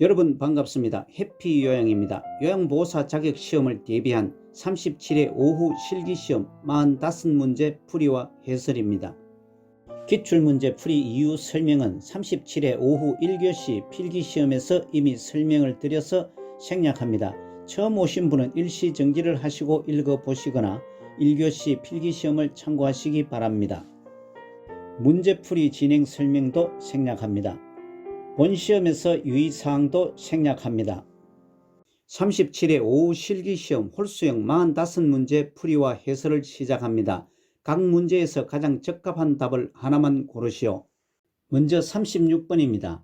여러분 반갑습니다. 해피요양입니다. 요양보호사 자격시험을 대비한 37회 오후 실기시험 45문제 풀이와 해설입니다. 기출문제 풀이 이유 설명은 37회 오후 1교시 필기시험에서 이미 설명을 드려서 생략합니다. 처음 오신 분은 일시정지를 하시고 읽어보시거나 1교시 필기시험을 참고하시기 바랍니다. 문제풀이 진행 설명도 생략합니다. 본시험에서 유의사항도 생략합니다. 37회 오후 실기시험 홀수형 45문제 풀이와 해설을 시작합니다. 각 문제에서 가장 적합한 답을 하나만 고르시오. 먼저 36번입니다.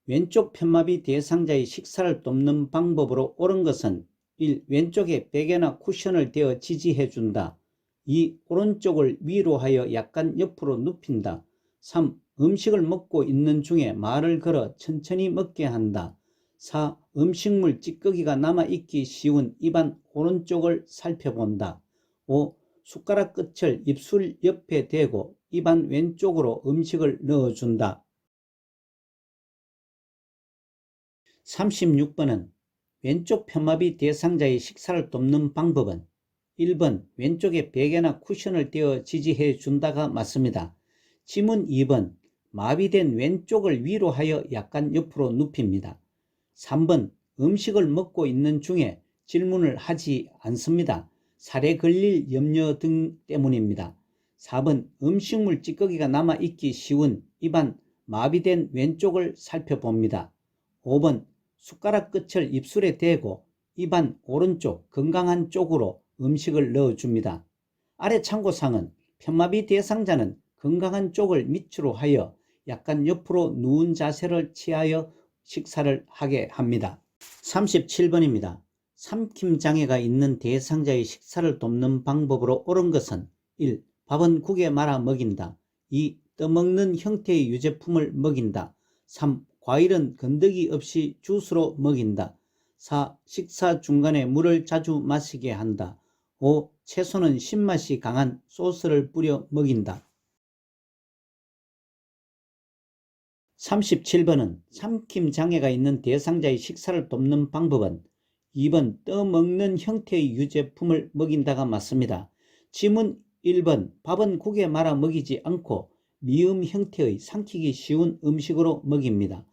왼쪽 편마비 대상자의 식사를 돕는 방법으로 옳은 것은 1. 왼쪽에 베개나 쿠션을 대어 지지해준다. 2. 오른쪽을 위로 하여 약간 옆으로 눕힌다. 3. 음식을 먹고 있는 중에 말을 걸어 천천히 먹게 한다. 4. 음식물 찌꺼기가 남아있기 쉬운 입안 오른쪽을 살펴본다. 5. 숟가락 끝을 입술 옆에 대고 입안 왼쪽으로 음식을 넣어준다. 36번은 왼쪽 편마비 대상자의 식사를 돕는 방법은 1번 왼쪽에 베개나 쿠션을 떼어 지지해 준다가 맞습니다. 지문 2번 마비된 왼쪽을 위로 하여 약간 옆으로 눕힙니다. 3번 음식을 먹고 있는 중에 질문을 하지 않습니다. 살에 걸릴 염려 등 때문입니다. 4번 음식물 찌꺼기가 남아있기 쉬운 입안 마비된 왼쪽을 살펴봅니다. 5번 숟가락 끝을 입술에 대고 입안 오른쪽 건강한 쪽으로 음식을 넣어줍니다. 아래 참고사항은 편마비 대상자는 건강한 쪽을 밑으로 하여 약간 옆으로 누운 자세를 취하여 식사를 하게 합니다. 37번입니다. 삼킴장애가 있는 대상자의 식사를 돕는 방법으로 옳은 것은 1. 밥은 국에 말아 먹인다. 2. 떠먹는 형태의 유제품을 먹인다. 3. 과일은 건더기 없이 주스로 먹인다. 4. 식사 중간에 물을 자주 마시게 한다. 5. 채소는 신맛이 강한 소스를 뿌려 먹인다. 37번은 삼킴장애가 있는 대상자의 식사를 돕는 방법은 2번 떠먹는 형태의 유제품을 먹인다가 맞습니다. 지문 1번 밥은 국에 말아 먹이지 않고 미음 형태의 삼키기 쉬운 음식으로 먹입니다.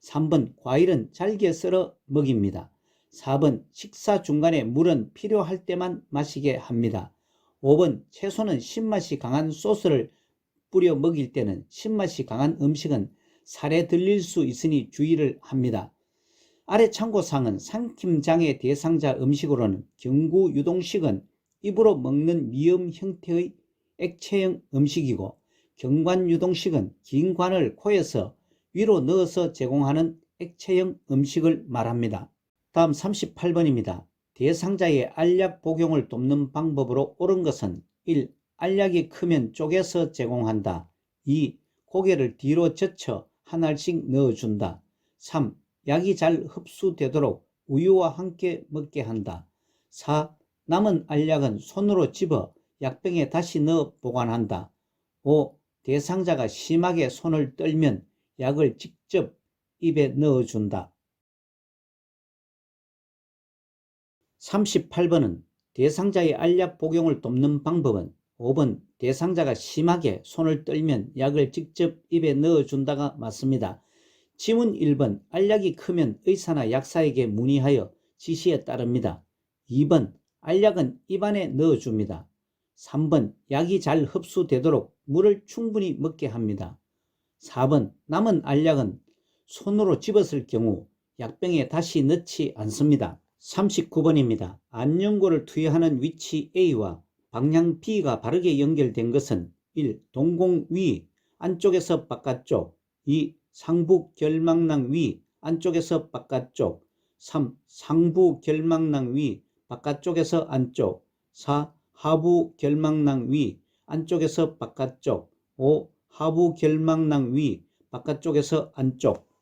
3번 과일은 잘게 썰어 먹입니다. 4번 식사 중간에 물은 필요할 때만 마시게 합니다. 5번 채소는 신맛이 강한 소스를 뿌려 먹일 때는 신맛이 강한 음식은 살에 들릴 수 있으니 주의를 합니다. 아래 참고사항은 삼킴장애 대상자 음식으로는 경구유동식은 입으로 먹는 미음 형태의 액체형 음식이고 경관유동식은 긴 관을 코에서 위로 넣어서 제공하는 액체형 음식을 말합니다. 다음 38번입니다. 대상자의 알약 복용을 돕는 방법으로 옳은 것은 1. 알약이 크면 쪼개서 제공한다. 2. 고개를 뒤로 젖혀 한 알씩 넣어준다. 3. 약이 잘 흡수되도록 우유와 함께 먹게 한다. 4. 남은 알약은 손으로 집어 약병에 다시 넣어 보관한다. 5. 대상자가 심하게 손을 떨면 약을 직접 입에 넣어준다. 38번은 대상자의 알약 복용을 돕는 방법은 5번 대상자가 심하게 손을 떨면 약을 직접 입에 넣어준다가 맞습니다. 지문 1번 알약이 크면 의사나 약사에게 문의하여 지시에 따릅니다. 2번 알약은 입안에 넣어줍니다. 3번 약이 잘 흡수되도록 물을 충분히 먹게 합니다. 4번 남은 알약은 손으로 집었을 경우 약병에 다시 넣지 않습니다. 39번입니다. 안연고를 투여하는 위치 A와 방향 B가 바르게 연결된 것은 1. 동공 위 안쪽에서 바깥쪽 2. 상부 결막낭 위 안쪽에서 바깥쪽 3. 상부 결막낭 위 바깥쪽에서 안쪽 4. 하부 결막낭 위 안쪽에서 바깥쪽 5. 하부 결막낭 위 바깥쪽에서 안쪽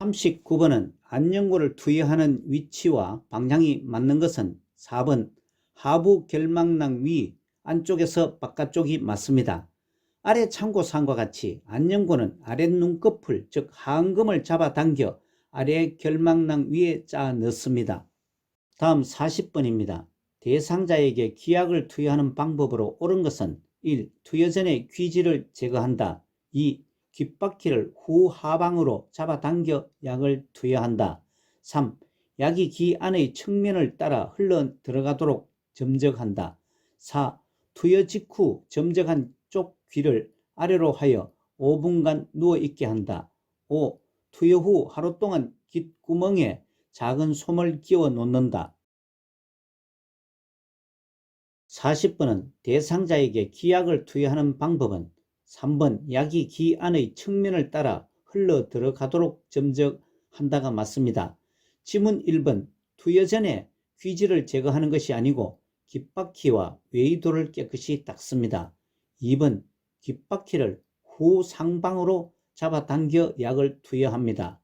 39번은 안연고를 투여하는 위치와 방향이 맞는 것은 4번 하부 결막낭 위 안쪽에서 바깥쪽이 맞습니다. 아래 참고사항과 같이 안녕고는 아랫 눈꺼풀 즉 하안검을 잡아당겨 아래 결막낭 위에 짜 넣습니다. 다음 40번입니다. 대상자에게 기약을 투여하는 방법으로 옳은 것은 1. 투여 전에 귀지를 제거한다. 2. 귓바퀴를 후하방으로 잡아당겨 약을 투여한다. 3. 약이 귀 안의 측면을 따라 흘러 들어가도록 점적한다. 4. 투여 직후 점적한 쪽 귀를 아래로 하여 5분간 누워있게 한다. 5. 투여 후 하루 동안 귓구멍에 작은 솜을 끼워 놓는다. 40번은 대상자에게 기약을 투여하는 방법은 3번 약이 귀 안의 측면을 따라 흘러 들어가도록 점적한다가 맞습니다. 지문 1번 투여 전에 귀지를 제거하는 것이 아니고 귓바퀴와 외이도를 깨끗이 닦습니다. 2번 귓바퀴를 후상방으로 잡아당겨 약을 투여합니다.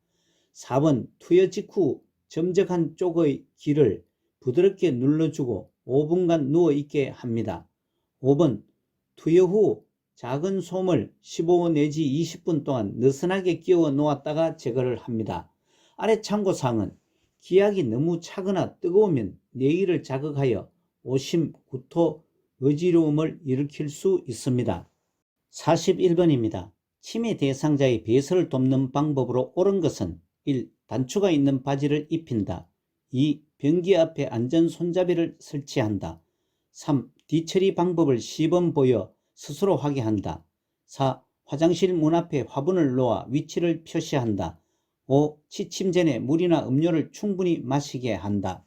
4번 투여 직후 점적한 쪽의 귀를 부드럽게 눌러주고 5분간 누워있게 합니다. 5번 투여 후 작은 솜을 15 내지 20분 동안 느슨하게 끼워 놓았다가 제거를 합니다. 아래 참고사항은 기약이 너무 차거나 뜨거우면 뇌를 자극하여 오심, 구토, 어지러움을 일으킬 수 있습니다. 41번입니다. 치매 대상자의 배설을 돕는 방법으로 옳은 것은 1. 단추가 있는 바지를 입힌다. 2. 변기 앞에 안전 손잡이를 설치한다. 3. 뒤처리 방법을 시범 보여 스스로 하게 한다. 4. 화장실 문 앞에 화분을 놓아 위치를 표시한다. 5. 취침 전에 물이나 음료를 충분히 마시게 한다.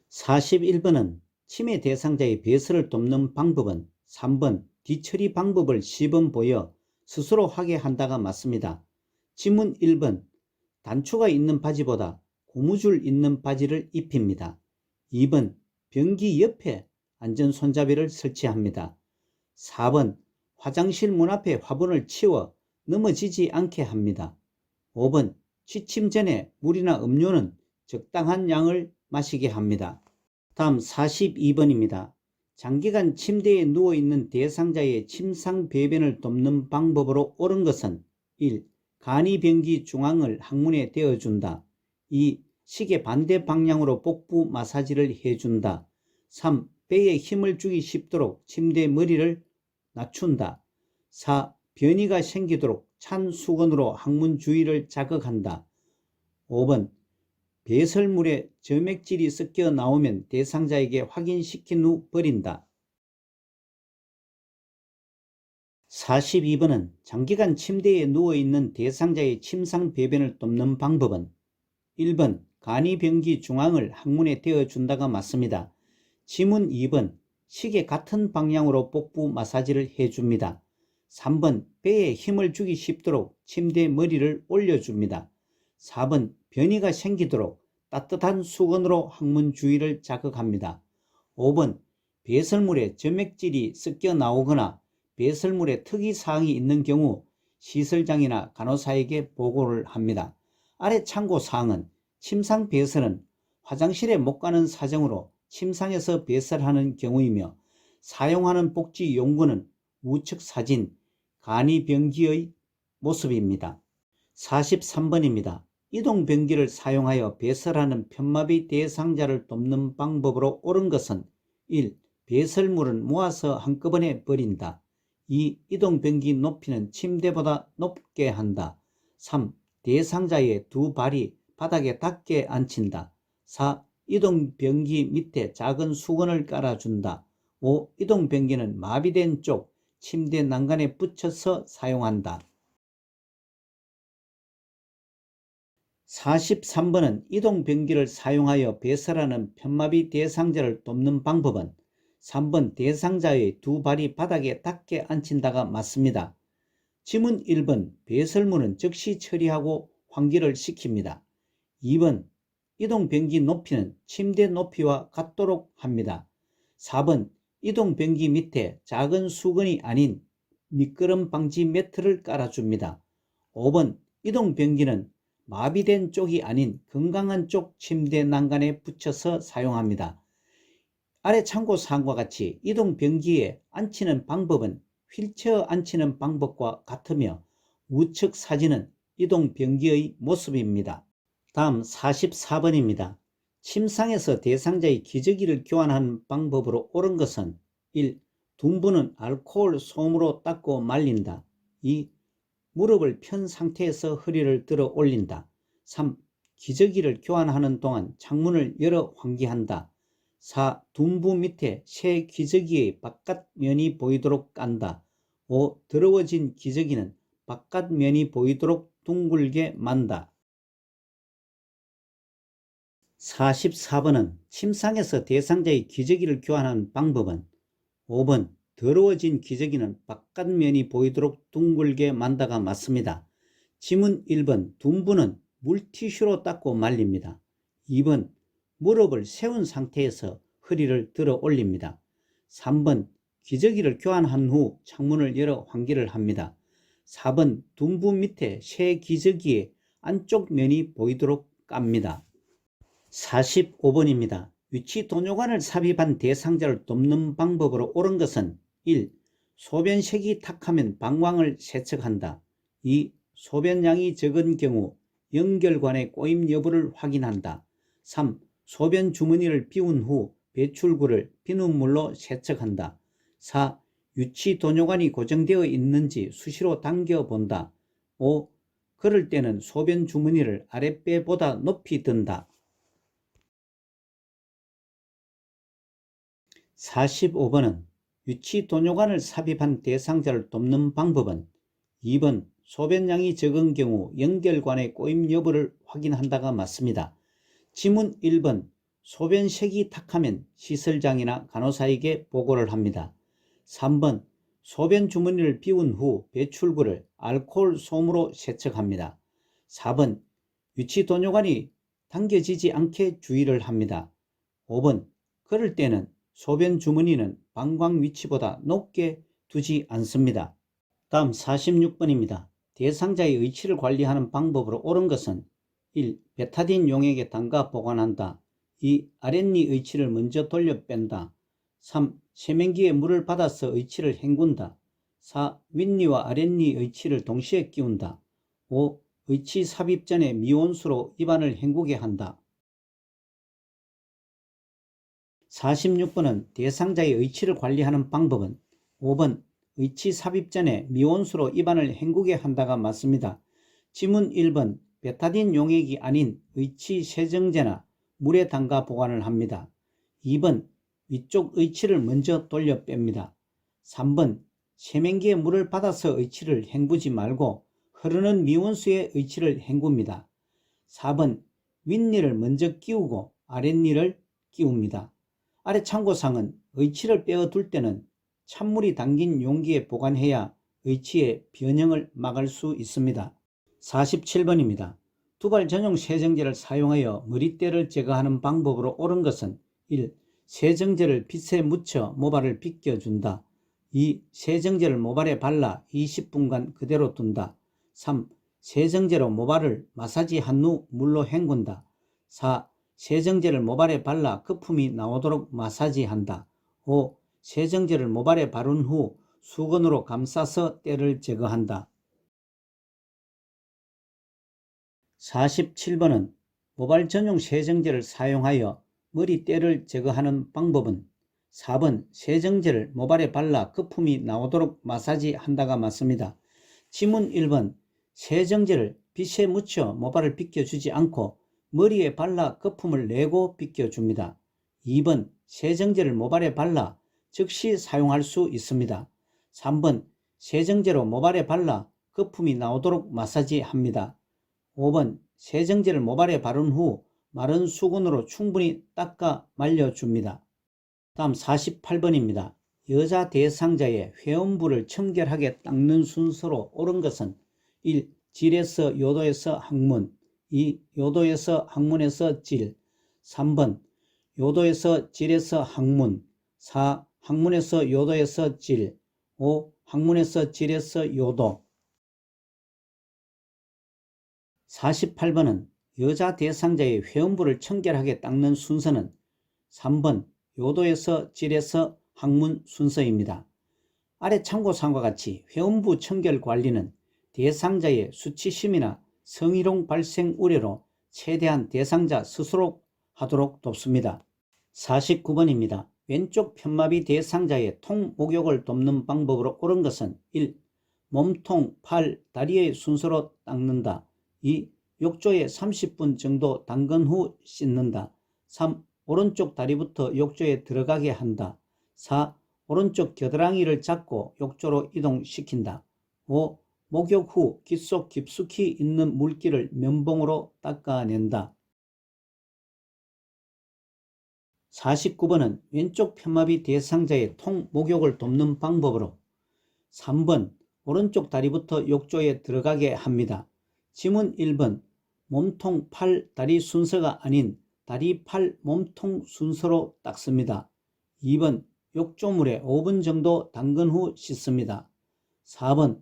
41번은 치매 대상자의 배설을 돕는 방법은 3번 뒤처리 방법을 시범 보여 스스로 하게 한다가 맞습니다. 지문 1번 단추가 있는 바지보다 고무줄 있는 바지를 입힙니다. 2번 변기 옆에 안전 손잡이를 설치합니다. 4번 화장실 문 앞에 화분을 치워 넘어지지 않게 합니다. 5번 취침 전에 물이나 음료는 적당한 양을 마시게 합니다. 다음 42번입니다. 장기간 침대에 누워있는 대상자의 침상배변을 돕는 방법으로 옳은 것은 1. 간이변기 중앙을 항문에 대어준다. 2. 시계 반대 방향으로 복부 마사지를 해준다. 3. 배에 힘을 주기 쉽도록 침대 머리를 낮춘다. 4. 변이가 생기도록 찬 수건으로 항문 주위를 자극한다. 5번 배설물에 점액질이 섞여 나오면 대상자에게 확인시킨 후 버린다. 42번은 장기간 침대에 누워있는 대상자의 침상배변을 돕는 방법은 1번 간이변기 중앙을 항문에 대어준다가 맞습니다. 지문 2번 시계 같은 방향으로 복부 마사지를 해줍니다. 3번 배에 힘을 주기 쉽도록 침대 머리를 올려줍니다. 4번 변이가 생기도록 따뜻한 수건으로 항문 주위를 자극합니다. 5번 배설물에 점액질이 섞여 나오거나 배설물에 특이사항이 있는 경우 시설장이나 간호사에게 보고를 합니다. 아래 참고사항은 침상 배설은 화장실에 못 가는 사정으로 침상에서 배설하는 경우이며 사용하는 복지 용구는 우측 사진, 간이변기의 모습입니다. 43번입니다. 이동변기를 사용하여 배설하는 편마비 대상자를 돕는 방법으로 옳은 것은 1. 배설물은 모아서 한꺼번에 버린다. 2. 이동변기 높이는 침대보다 높게 한다. 3. 대상자의 두 발이 바닥에 닿게 앉힌다. 4. 이동변기 밑에 작은 수건을 깔아준다. 5. 이동변기는 마비된 쪽 침대 난간에 붙여서 사용한다. 43번은 이동변기를 사용하여 배설하는 편마비 대상자를 돕는 방법은 3번 대상자의 두 발이 바닥에 닿게 앉힌다가 맞습니다. 지문 1번 배설물은 즉시 처리하고 환기를 시킵니다. 2번 이동변기 높이는 침대 높이와 같도록 합니다. 4번 이동변기 밑에 작은 수건이 아닌 미끄럼 방지 매트를 깔아줍니다. 5번 이동변기는 마비된 쪽이 아닌 건강한 쪽 침대 난간에 붙여서 사용합니다. 아래 참고사항과 같이 이동변기에 앉히는 방법은 휠체어 앉히는 방법과 같으며 우측 사진은 이동변기의 모습입니다. 다음 44번입니다. 침상에서 대상자의 기저귀를 교환하는 방법으로 옳은 것은 1. 둔부는 알코올 솜으로 닦고 말린다. 2. 무릎을 편 상태에서 허리를 들어 올린다. 3. 기저귀를 교환하는 동안 창문을 열어 환기한다. 4. 둔부 밑에 새 기저귀의 바깥면이 보이도록 깐다. 5. 더러워진 기저귀는 바깥면이 보이도록 둥글게 만다. 44번은 침상에서 대상자의 기저귀를 교환하는 방법은 5번 더러워진 기저귀는 바깥면이 보이도록 둥글게 만다가 맞습니다. 지문 1번 둔부는 물티슈로 닦고 말립니다. 2번 무릎을 세운 상태에서 허리를 들어 올립니다. 3번 기저귀를 교환한 후 창문을 열어 환기를 합니다. 4번 둔부 밑에 새 기저귀의 안쪽 면이 보이도록 깝니다. 45번입니다. 위치 도뇨관을 삽입한 대상자를 돕는 방법으로 옳은 것은 1. 소변색이 탁하면 방광을 세척한다. 2. 소변량이 적은 경우 연결관의 꼬임 여부를 확인한다. 3. 소변 주머니를 비운 후 배출구를 비눗물로 세척한다. 4. 유치 도뇨관이 고정되어 있는지 수시로 당겨본다. 5. 그럴 때는 소변 주머니를 아랫배보다 높이 든다. 45번은 유치 도뇨관을 삽입한 대상자를 돕는 방법은 2번 소변량이 적은 경우 연결관의 꼬임 여부를 확인한다가 맞습니다. 지문 1번 소변색이 탁하면 시설장이나 간호사에게 보고를 합니다. 3번 소변 주머니를 비운 후 배출구를 알코올 솜으로 세척합니다. 4번 유치 도뇨관이 당겨지지 않게 주의를 합니다. 5번 그럴 때는 소변 주머니는 방광 위치보다 높게 두지 않습니다. 다음 46번입니다. 대상자의 의치를 관리하는 방법으로 옳은 것은 1. 베타딘 용액에 담가 보관한다. 2. 아랫니 의치를 먼저 돌려 뺀다. 3. 세면기에 물을 받아서 의치를 헹군다. 4. 윗니와 아랫니 의치를 동시에 끼운다. 5. 의치 삽입 전에 미온수로 입안을 헹구게 한다. 46번은 대상자의 의치를 관리하는 방법은 5번 의치 삽입 전에 미온수로 입안을 헹구게 한다가 맞습니다. 지문 1번 베타딘 용액이 아닌 의치 세정제나 물에 담가 보관을 합니다. 2번 위쪽 의치를 먼저 돌려 뺍니다. 3번 세면기에 물을 받아서 의치를 헹구지 말고 흐르는 미온수에 의치를 헹굽니다. 4번 윗니를 먼저 끼우고 아랫니를 끼웁니다. 아래 참고사항은 의치를 빼어둘 때는 찬물이 담긴 용기에 보관해야 의치의 변형을 막을 수 있습니다. 47번입니다. 두발 전용 세정제를 사용하여 머리때를 제거하는 방법으로 옳은 것은 1. 세정제를 빗에 묻혀 모발을 빗겨준다. 2. 세정제를 모발에 발라 20분간 그대로 둔다. 3. 세정제로 모발을 마사지한 후 물로 헹군다. 4. 세정제를 모발에 발라 거품이 나오도록 마사지한다. 5. 세정제를 모발에 바른 후 수건으로 감싸서 때를 제거한다. 47번은 모발 전용 세정제를 사용하여 머리때를 제거하는 방법은 4번 세정제를 모발에 발라 거품이 나오도록 마사지한다가 맞습니다. 지문 1번 세정제를 빗에 묻혀 모발을 빗겨주지 않고 머리에 발라 거품을 내고 빗겨줍니다. 2번 세정제를 모발에 발라 즉시 사용할 수 있습니다. 3번 세정제로 모발에 발라 거품이 나오도록 마사지합니다. 5번 세정제를 모발에 바른 후 마른 수건으로 충분히 닦아 말려줍니다. 다음 48번입니다. 여자 대상자의 회음부를 청결하게 닦는 순서로 옳은 것은 1. 질에서 요도에서 항문 2. 요도에서 항문에서 질 3번 요도에서 질에서 항문 4. 항문에서 요도에서 질 5. 항문에서 질에서 요도 48번은 여자 대상자의 회음부를 청결하게 닦는 순서는 3번 요도에서 질에서 학문 순서입니다. 아래 참고사항과 같이 회원부 청결 관리는 대상자의 수치심이나 성희롱 발생 우려로 최대한 대상자 스스로 하도록 돕습니다. 49번입니다. 왼쪽 편마비 대상자의 통목욕을 돕는 방법으로 옳은 것은 1. 몸통, 팔, 다리의 순서로 닦는다. 2. 욕조에 30분 정도 담근 후 씻는다. 3. 오른쪽 다리부터 욕조에 들어가게 한다. 4. 오른쪽 겨드랑이를 잡고 욕조로 이동시킨다. 5. 목욕 후 귀 속 깊숙이 있는 물기를 면봉으로 닦아낸다. 49번은 왼쪽 편마비 대상자의 통목욕을 돕는 방법으로 3번 오른쪽 다리부터 욕조에 들어가게 합니다. 지문 1번 몸통, 팔, 다리 순서가 아닌 다리, 팔, 몸통 순서로 닦습니다. 2번 욕조물에 5분 정도 담근 후 씻습니다. 4번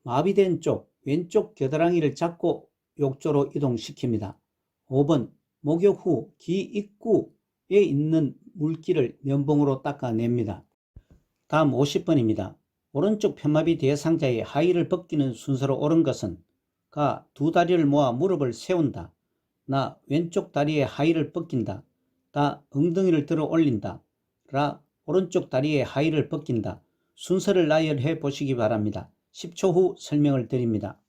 마비된 쪽 왼쪽 겨드랑이를 잡고 욕조로 이동시킵니다. 5번 목욕 후 귀 입구에 있는 물기를 면봉으로 닦아냅니다. 다음 50번입니다. 오른쪽 편마비 대상자의 하의를 벗기는 순서로 옳은 것은 가. 두 다리를 모아 무릎을 세운다. 나. 왼쪽 다리의 하의를 벗긴다. 다. 엉덩이를 들어 올린다. 라. 오른쪽 다리의 하의를 벗긴다. 순서를 나열해 보시기 바랍니다. 10초 후 설명을 드립니다.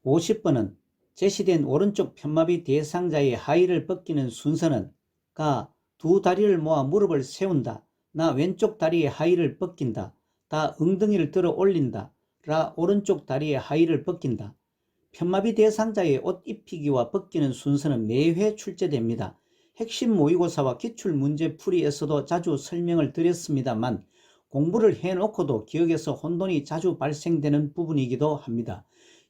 (50번은) 제시된 오른쪽 편마비 대상자의 하의를 벗기는 순서는 가. 두 다리를 모아 무릎을 세운다. 나. 왼쪽 다리의 하의를 벗긴다. 다. 엉덩이를 들어 올린다. 라. 오른쪽 다리의 하의를 벗긴다. 편마비 대상자의 옷 입히기와 벗기는 순서는 매회 출제됩니다. 핵심 모의고사와 기출문제풀이에서도 자주 설명을 드렸습니다만 공부를 해놓고도 기억에서 혼돈이 자주 발생되는 부분이기도 합니다.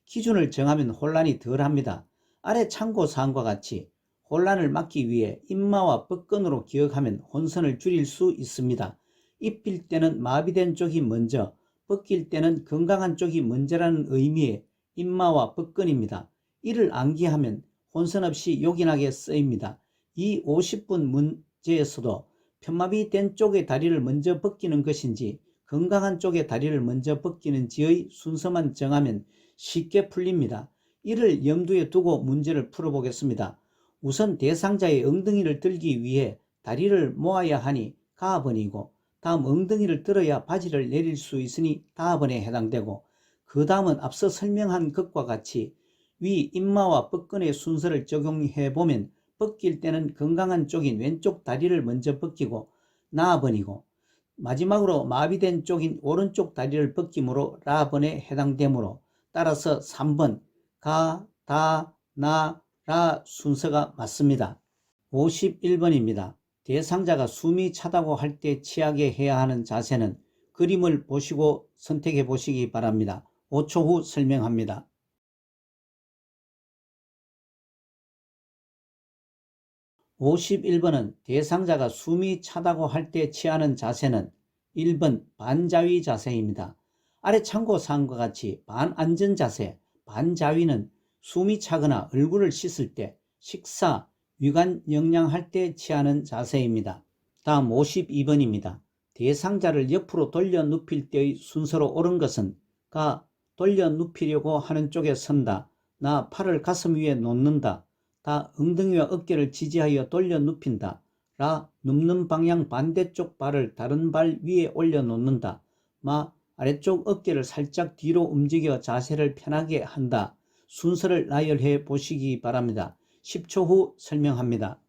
기준을 정하면 혼란이 덜합니다. 아래 참고사항과 같이 혼란을 막기 위해 임마와 벗건으로 기억하면 혼선을 줄일 수 있습니다. 입힐 때는 마비된 쪽이 먼저, 벗길 때는 건강한 쪽이 먼저라는 의미의 임마와 벗건입니다. 이를 암기하면 혼선 없이 요긴하게 쓰입니다. 이 50분 문제에서도 편마비 된 쪽의 다리를 먼저 벗기는 것인지 건강한 쪽의 다리를 먼저 벗기는지의 순서만 정하면 쉽게 풀립니다. 이를 염두에 두고 문제를 풀어보겠습니다. 우선 대상자의 엉덩이를 들기 위해 다리를 모아야 하니 가번이고 다음 엉덩이를 들어야 바지를 내릴 수 있으니 다번에 해당되고 그 다음은 앞서 설명한 것과 같이 위 임마와 벗건의 순서를 적용해보면 벗길 때는 건강한 쪽인 왼쪽 다리를 먼저 벗기고 나번이고 마지막으로 마비된 쪽인 오른쪽 다리를 벗김으로 라번에 해당되므로 따라서 3번 가, 다, 나, 라 순서가 맞습니다. 51번입니다. 대상자가 숨이 차다고 할 때 취하게 해야 하는 자세는 그림을 보시고 선택해 보시기 바랍니다. 5초 후 설명합니다. (51번은) 대상자가 숨이 차다고 할 때 취하는 자세는 1번 반자위 자세입니다. 아래 참고사항과 같이 반안전 자세, 반자위는 숨이 차거나 얼굴을 씻을 때, 식사, 위관 영양할 때 취하는 자세입니다. 다음 52번입니다. 대상자를 옆으로 돌려 눕힐 때의 순서로 옳은 것은 가. 돌려 눕히려고 하는 쪽에 선다. 나. 팔을 가슴 위에 놓는다. 다. 엉덩이와 어깨를 지지하여 돌려 눕힌다. 라. 눕는 방향 반대쪽 발을 다른 발 위에 올려 놓는다. 마. 아래쪽 어깨를 살짝 뒤로 움직여 자세를 편하게 한다. 순서를 나열해 보시기 바랍니다. 10초 후 설명합니다.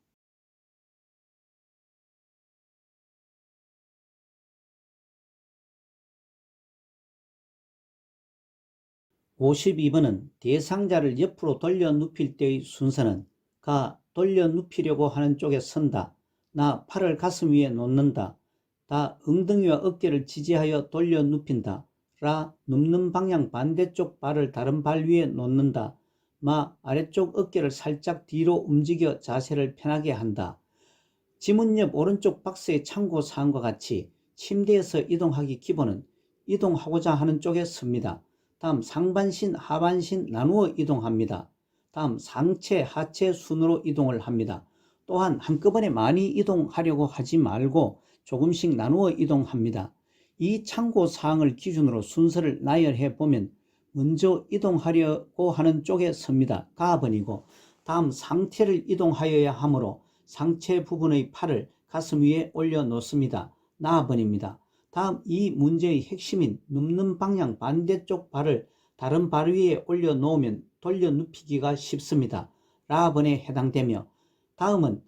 52번은 대상자를 옆으로 돌려 눕힐 때의 순서는 가. 돌려 눕히려고 하는 쪽에 선다. 나. 팔을 가슴 위에 놓는다. 다. 엉덩이와 어깨를 지지하여 돌려 눕힌다. 라. 눕는 방향 반대쪽 발을 다른 발 위에 놓는다. 마. 아래쪽 어깨를 살짝 뒤로 움직여 자세를 편하게 한다. 지문 옆 오른쪽 박스의 참고사항과 같이 침대에서 이동하기 기본은 이동하고자 하는 쪽에 섭니다. 다음 상반신, 하반신 나누어 이동합니다. 다음 상체, 하체 순으로 이동을 합니다. 또한 한꺼번에 많이 이동하려고 하지 말고 조금씩 나누어 이동합니다. 이 참고사항을 기준으로 순서를 나열해 보면 먼저 이동하려고 하는 쪽에 섭니다. 가번이고, 다음 상체를 이동하여야 하므로 상체 부분의 팔을 가슴 위에 올려놓습니다. 나번입니다. 다음 이 문제의 핵심인 눕는 방향 반대쪽 발을 다른 발 위에 올려놓으면 돌려 눕히기가 쉽습니다. 라번에 해당되며, 다음은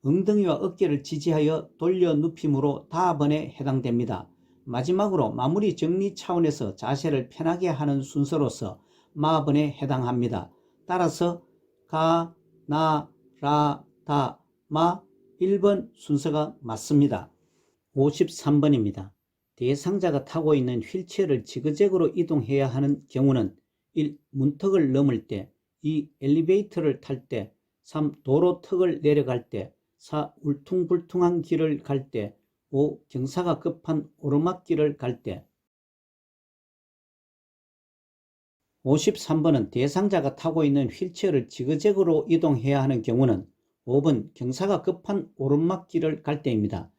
엉덩이와 어깨를 지지하여 돌려 눕힘으로 다번에 해당됩니다. 마지막으로 마무리 정리 차원에서 자세를 편하게 하는 순서로서 마번에 해당합니다. 따라서 가, 나, 라, 다, 마 1번 순서가 맞습니다. 53번입니다. 대상자가 타고 있는 휠체어를 지그재그로 이동해야 하는 경우는 1. 문턱을 넘을 때, 2. 엘리베이터를 탈 때, 3. 도로턱을 내려갈 때, 4. 울퉁불퉁한 길을 갈 때, 5. 경사가 급한 오르막길을 갈 때. 53번은 대상자가 타고 있는 휠체어를 지그재그로 이동해야 하는 경우는 5번 경사가 급한 오르막길을 갈 때입니다.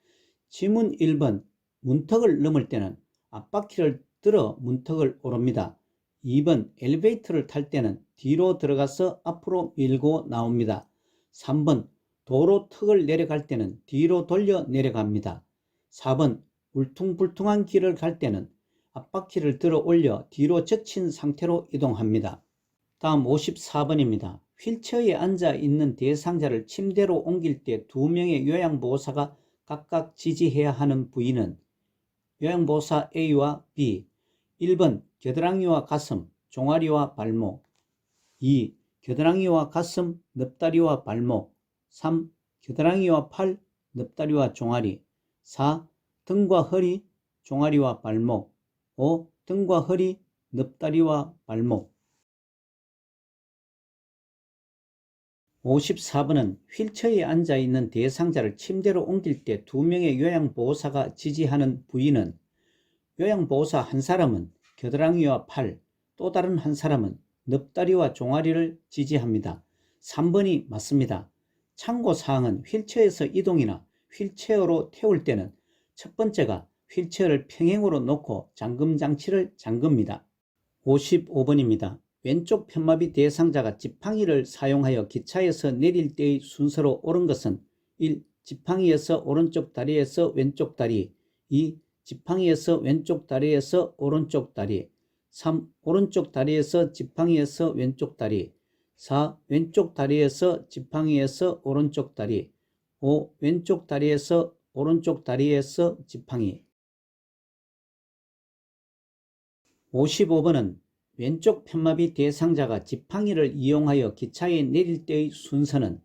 지문 1번 문턱을 넘을 때는 앞바퀴를 들어 문턱을 오릅니다. 2번 엘리베이터를 탈 때는 뒤로 들어가서 앞으로 밀고 나옵니다. 3번 도로 턱을 내려갈 때는 뒤로 돌려 내려갑니다. 4번 울퉁불퉁한 길을 갈 때는 앞바퀴를 들어 올려 뒤로 젖힌 상태로 이동합니다. 다음 54번입니다. 휠체어에 앉아 있는 대상자를 침대로 옮길 때 2명의 요양보호사가 각각 지지해야 하는 부위는 요양보호사 A와 B. 1번 겨드랑이와 가슴, 종아리와 발목. 2. 겨드랑이와 가슴, 넙다리와 발목. 3. 겨드랑이와 팔, 넙다리와 종아리. 4. 등과 허리, 종아리와 발목. 5. 등과 허리, 넙다리와 발목. 54번은 휠체어에 앉아있는 대상자를 침대로 옮길 때 2명의 요양보호사가 지지하는 부위는 요양보호사 한 사람은 겨드랑이와 팔, 또 다른 한 사람은 넙다리와 종아리를 지지합니다. 3번이 맞습니다. 참고사항은 휠체어에서 이동이나 휠체어로 태울 때는 첫 번째가 휠체어를 평행으로 놓고 잠금장치를 잠급니다. 55번입니다. 왼쪽 편마비 대상자가 지팡이를 사용하여 기차에서 내릴 때의 순서로 옳은 것은 1. 지팡이에서 오른쪽 다리에서 왼쪽 다리. 2. 지팡이에서 왼쪽 다리에서 오른쪽 다리. 3. 오른쪽 다리에서 지팡이에서 왼쪽 다리. 4. 왼쪽 다리에서 지팡이에서 오른쪽 다리. 5. 왼쪽 다리에서 오른쪽 다리에서 지팡이. 55번은 왼쪽 편마비 대상자가 지팡이를 이용하여 기차에 내릴 때의 순서는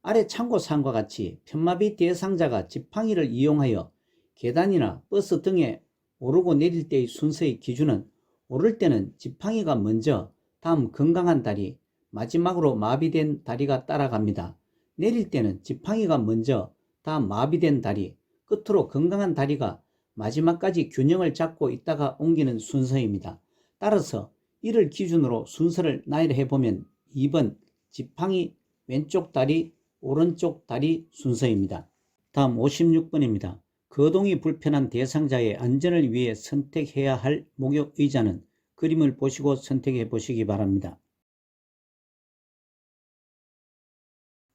아래 참고사항과 같이 편마비 대상자가 지팡이를 이용하여 계단이나 버스 등에 오르고 내릴 때의 순서의 기준은 오를 때는 지팡이가 먼저, 다음 건강한 다리, 마지막으로 마비된 다리가 따라갑니다. 내릴 때는 지팡이가 먼저, 다음 마비된 다리, 끝으로 건강한 다리가 마지막까지 균형을 잡고 있다가 옮기는 순서입니다. 따라서 이를 기준으로 순서를 나열해 보면 2번 지팡이 왼쪽 다리 오른쪽 다리 순서입니다. 다음 56번입니다. 거동이 불편한 대상자의 안전을 위해 선택해야 할 목욕의자는 그림을 보시고 선택해 보시기 바랍니다.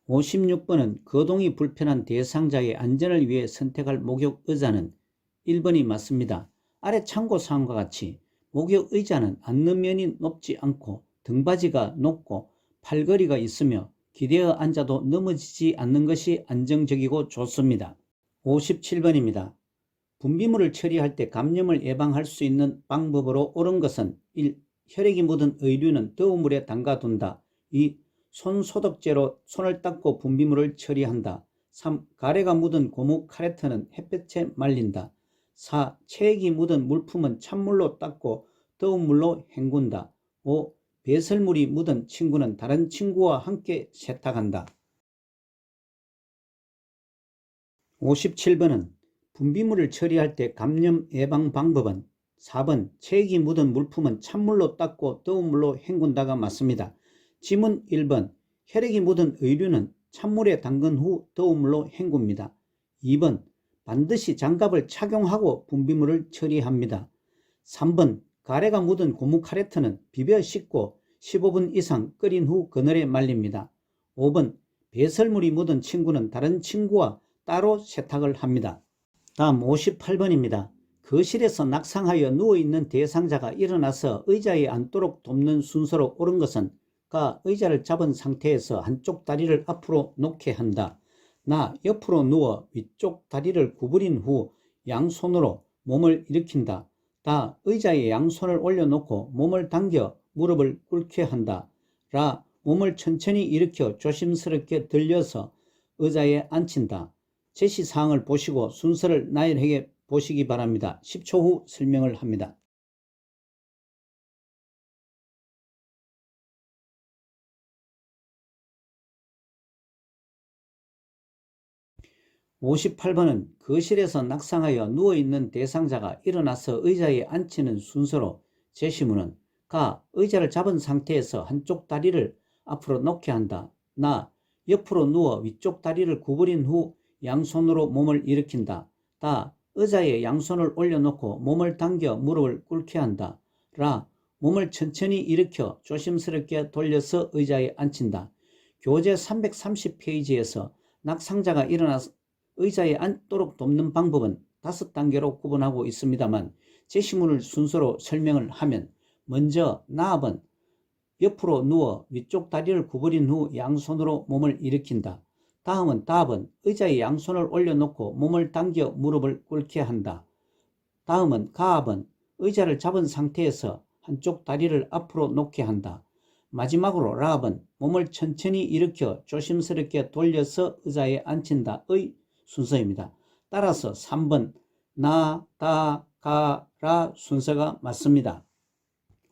56번은 거동이 불편한 대상자의 안전을 위해 선택할 목욕의자는 1번이 맞습니다. 아래 참고사항과 같이 목욕의자는 앉는면이 높지 않고 등받이가 높고 팔걸이가 있으며 기대어 앉아도 넘어지지 않는 것이 안정적이고 좋습니다. 57번입니다. 분비물을 처리할 때 감염을 예방할 수 있는 방법으로 옳은 것은 1. 혈액이 묻은 의류는 더운 물에 담가둔다. 2. 손소독제로 손을 닦고 분비물을 처리한다. 3. 가래가 묻은 고무 카레트는 햇볕에 말린다. 4. 체액이 묻은 물품은 찬물로 닦고 더운 물로 헹군다. 5. 배설물이 묻은 친구는 다른 친구와 함께 세탁한다. 57번은 분비물을 처리할 때 감염 예방 방법은 4번 체액이 묻은 물품은 찬물로 닦고 뜨거운 물로 헹군다가 맞습니다. 지문 1번 혈액이 묻은 의류는 찬물에 담근 후 뜨거운 물로 헹굽니다. 2번 반드시 장갑을 착용하고 분비물을 처리합니다. 3번 가래가 묻은 고무 카레트는 비벼 씻고 15분 이상 끓인 후 그늘에 말립니다. 5번 배설물이 묻은 친구는 다른 친구와 따로 세탁을 합니다. 다음 58번입니다. 거실에서 낙상하여 누워있는 대상자가 일어나서 의자에 앉도록 돕는 순서로 옳은 것은 가 의자를 잡은 상태에서 한쪽 다리를 앞으로 놓게 한다. 나 옆으로 누워 위쪽 다리를 구부린 후 양손으로 몸을 일으킨다. 다 의자에 양손을 올려놓고 몸을 당겨 무릎을 꿇게 한다. 라 몸을 천천히 일으켜 조심스럽게 들려서 의자에 앉힌다. 제시사항을 보시고 순서를 나열해 보시기 바랍니다. 10초 후 설명을 합니다. 58번은 거실에서 낙상하여 누워있는 대상자가 일어나서 의자에 앉히는 순서로 제시문은 가 의자를 잡은 상태에서 한쪽 다리를 앞으로 놓게 한다. 나 옆으로 누워 위쪽 다리를 구부린 후 양손으로 몸을 일으킨다. 다 의자에 양손을 올려놓고 몸을 당겨 무릎을 꿇게 한다. 라 몸을 천천히 일으켜 조심스럽게 돌려서 의자에 앉힌다. 교재 330페이지에서 낙상자가 일어나서 의자에 앉도록 돕는 방법은 5단계로 구분하고 있습니다만 제시문을 순서로 설명을 하면 먼저 나압은 옆으로 누워 위쪽 다리를 구부린 후 양손으로 몸을 일으킨다. 다음은 다압은 의자에 양손을 올려놓고 몸을 당겨 무릎을 꿇게 한다. 다음은 가압은 의자를 잡은 상태에서 한쪽 다리를 앞으로 놓게 한다. 마지막으로 라압은 몸을 천천히 일으켜 조심스럽게 돌려서 의자에 앉힌다의 순서입니다. 따라서 3번 나, 다, 가, 라 순서가 맞습니다.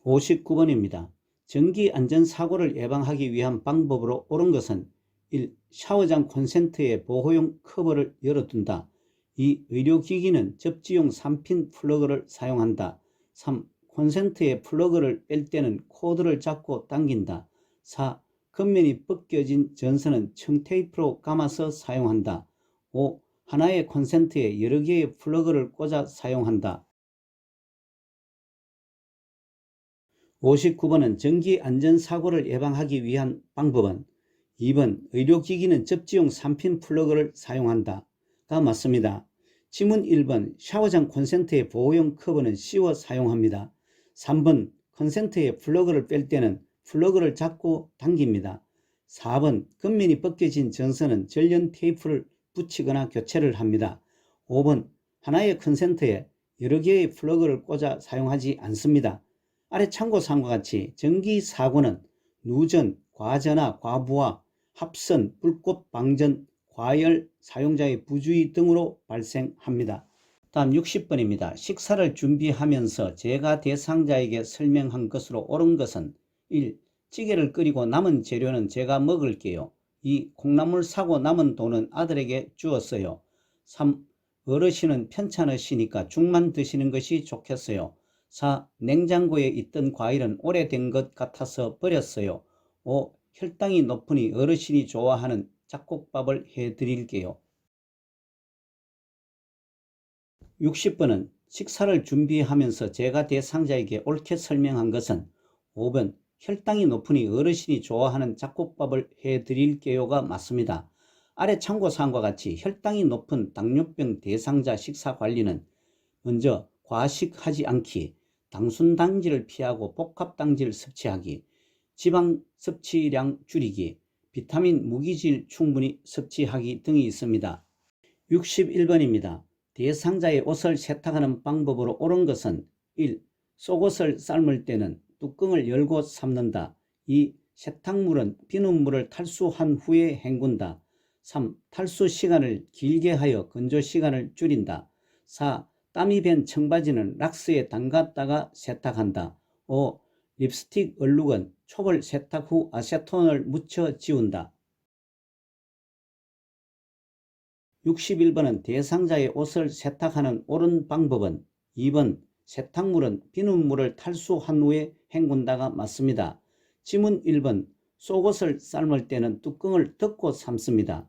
59번입니다. 전기안전사고를 예방하기 위한 방법으로 옳은 것은 1. 샤워장 콘센트의 보호용 커버를 열어둔다. 2. 의료기기는 접지용 3핀 플러그를 사용한다. 3. 콘센트의 플러그를 뺄 때는 코드를 잡고 당긴다. 4. 겉면이 벗겨진 전선은 청테이프로 감아서 사용한다. 5. 하나의 콘센트에 여러 개의 플러그를 꽂아 사용한다. 59번은 전기안전사고를 예방하기 위한 방법은 2번 의료기기는 접지용 3핀 플러그를 사용한다. 가 맞습니다. 지문 1번 샤워장 콘센트의 보호용 커버는 씌워 사용합니다. 3번 콘센트의 플러그를 뺄 때는 플러그를 잡고 당깁니다. 4번 겉면이 벗겨진 전선은 절연 테이프를 붙이거나 교체를 합니다. 5번 하나의 콘센트에 여러 개의 플러그를 꽂아 사용하지 않습니다. 아래 참고사항과 같이 전기사고는 누전, 과전화, 과부하, 합선, 불꽃 방전, 과열, 사용자의 부주의 등으로 발생합니다. 다음 60번입니다. 식사를 준비하면서 제가 대상자에게 설명한 것으로 옳은 것은 1. 찌개를 끓이고 남은 재료는 제가 먹을게요. 2. 콩나물 사고 남은 돈은 아들에게 주었어요. 3. 어르신은 편찮으시니까 죽만 드시는 것이 좋겠어요. 4. 냉장고에 있던 과일은 오래된 것 같아서 버렸어요. 5. 혈당이 높으니 어르신이 좋아하는 잡곡밥을 해드릴게요. 60번은 식사를 준비하면서 제가 대상자에게 옳게 설명한 것은 5번 혈당이 높으니 어르신이 좋아하는 잡곡밥을 해드릴게요가 맞습니다. 아래 참고사항과 같이 혈당이 높은 당뇨병 대상자 식사 관리는 먼저 과식하지 않기, 당순당지를 피하고 복합당지를 섭취하기, 지방 섭취량 줄이기, 비타민 무기질 충분히 섭취하기 등이 있습니다. 61번입니다. 대상자의 옷을 세탁하는 방법으로 옳은 것은 1. 속옷을 삶을 때는 뚜껑을 열고 삶는다. 2. 세탁물은 비눗물을 탈수한 후에 헹군다. 3. 탈수 시간을 길게 하여 건조 시간을 줄인다. 4. 땀이 밴 청바지는 락스에 담갔다가 세탁한다. 5. 립스틱 얼룩은 촉을 세탁 후 아세톤을 묻혀 지운다. 61번은 대상자의 옷을 세탁하는 옳은 방법은 2번 세탁물은 비눗물을 탈수한 후에 헹군다가 맞습니다. 지문 1번 속옷을 삶을 때는 뚜껑을 덮고 삶습니다.